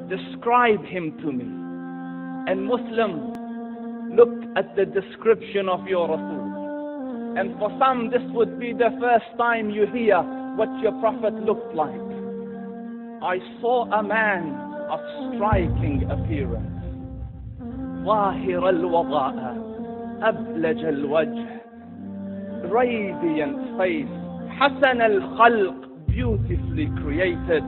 describe him to me. And Muslim, look at the description of your Rasul. And for some, this would be the first time you hear what your Prophet looked like. I saw a man of striking appearance. ظاهر الوضاء أبلج الوجه, radiant face, حسن الخلق, beautifully created.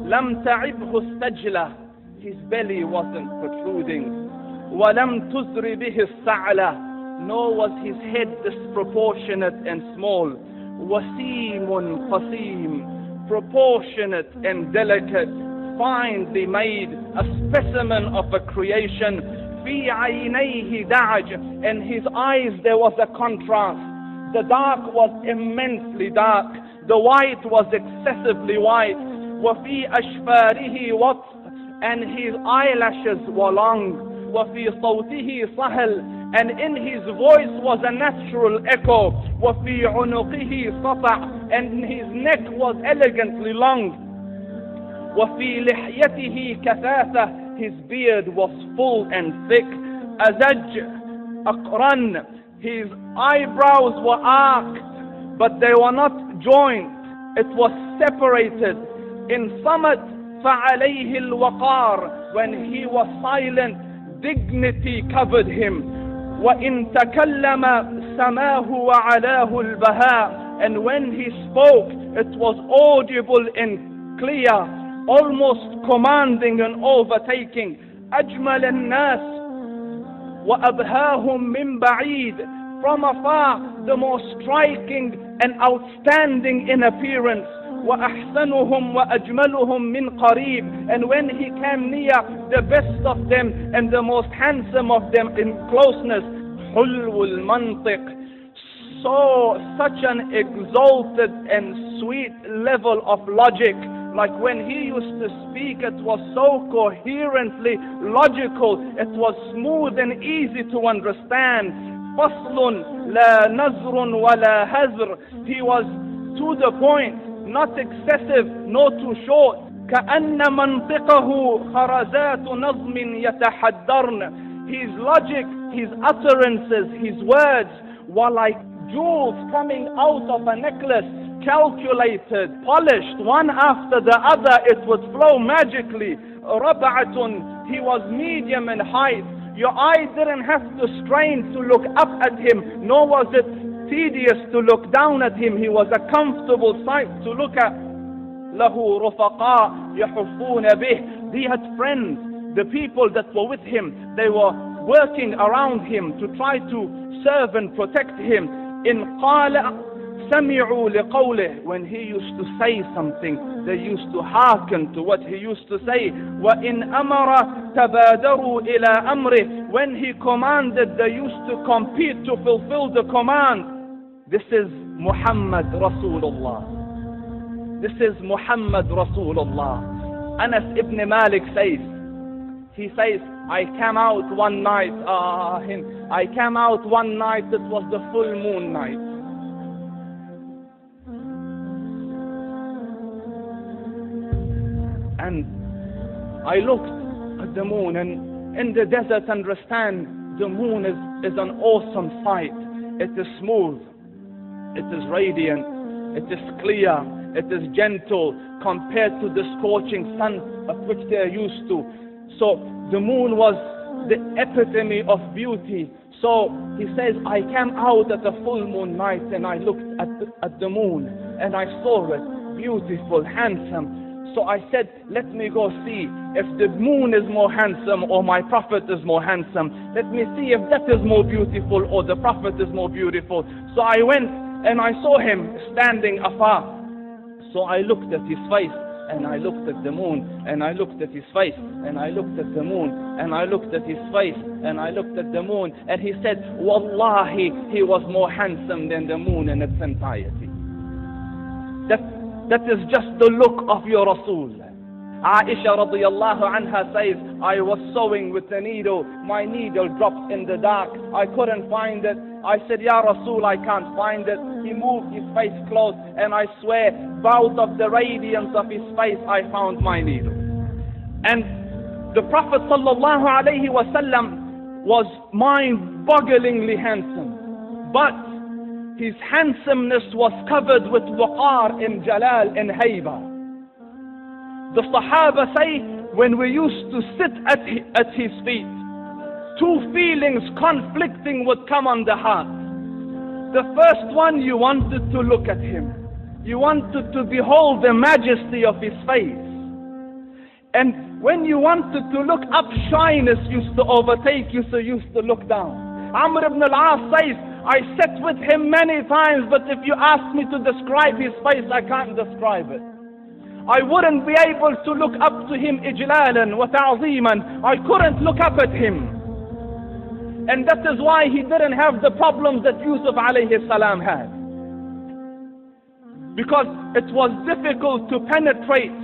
لم تعبه السجلة, his belly wasn't protruding. ولم تزر به السعلة, nor was his head disproportionate and small. وسيم قسيم, proportionate and delicate, finely made, a specimen of a creation. في عينيه دعج, in his eyes there was a contrast. The dark was immensely dark, the white was excessively white. وفي أشفاره وطف, and his eyelashes were long. وفي صوته صهل, and in his voice was a natural echo. وفي عنقه سطع, and his neck was elegantly long. وفي لحيته كثافة, his beard was full and thick. أزج أقرن, his eyebrows were arched, but they were not joined. It was separated. In صمت فعليه الوقار, when he was silent, dignity covered him. وإن تكلم سماه وعلاه البهاء, and when he spoke, it was audible and clear, almost commanding and overtaking. أجمل الناس وأبهاهم من بعيد, from afar the most striking and outstanding in appearance. وأحسنهم وأجملهم من قريب, and when he came near, the best of them and the most handsome of them in closeness. حلو المنطق, so such an exalted and sweet level of logic. Like when he used to speak, it was so coherently logical, it was smooth and easy to understand. فصل لا نزر ولا هزر, he was to the point, not excessive, nor too short. كأن منطقه خرزات نظم يتحدرن, his logic, his utterances, his words were like jewels coming out of a necklace, calculated, polished, one after the other, it would flow magically. ربعة, he was medium in height. Your eye didn't have to strain to look up at him, nor was it tedious to look down at him. He was a comfortable sight to look at. له رفقاء يحفون به, he had friends, the people that were with him, they were working around him to try to serve and protect him. إن قال سمعوا لقوله, when he used to say something, they used to hearken to what he used to say. وإن أمر تبادروا إلى أمره, when he commanded, they used to compete to fulfill the command. This is Muhammad Rasulullah. This is Muhammad Rasulullah. Anas ibn Malik says, he says, I came out one night, I came out one night, it was the full moon night. And I looked at the moon, and in the desert, understand, the moon is an awesome sight. It is smooth, it is radiant, it is clear, it is gentle compared to the scorching sun of which they are used to. So the moon was the epitome of beauty. So he says, I came out at a full moon night and I looked at the moon and I saw it, beautiful, handsome. So I said, let me go see if the moon is more handsome or my Prophet is more handsome. Let me see if that is more beautiful or the Prophet is more beautiful. So I went and I saw him standing afar. So I looked at his face and I looked at the moon and I looked at his face and I looked at the moon and I looked at his face and I looked at the moon, and he said, Wallahi, he was more handsome than the moon in its entirety. That is just the look of your Rasul. Aisha radiallahu anha says, I was sewing with a needle, my needle dropped in the dark, I couldn't find it. I said, Ya Rasul, I can't find it. He moved his face close, and I swear, out of the radiance of his face, I found my needle. And the Prophet sallallahu alaihi wasallam was mind-bogglingly handsome, but his handsomeness was covered with waqar and jalal and hayba. The Sahaba say, when we used to sit at his feet, two feelings conflicting would come on the heart. The first one, you wanted to look at him. You wanted to behold the majesty of his face. And when you wanted to look up, shyness used to overtake you, so you used to look down. Amr ibn al-As says, I sat with him many times, but if you ask me to describe his face, I can't describe it. I wouldn't be able to look up to him ijlalan wa ta'zeeman. I couldn't look up at him. And that is why he didn't have the problems that Yusuf alayhi salam had. Because it was difficult to penetrate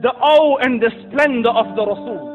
the awe and the splendor of the Rasul.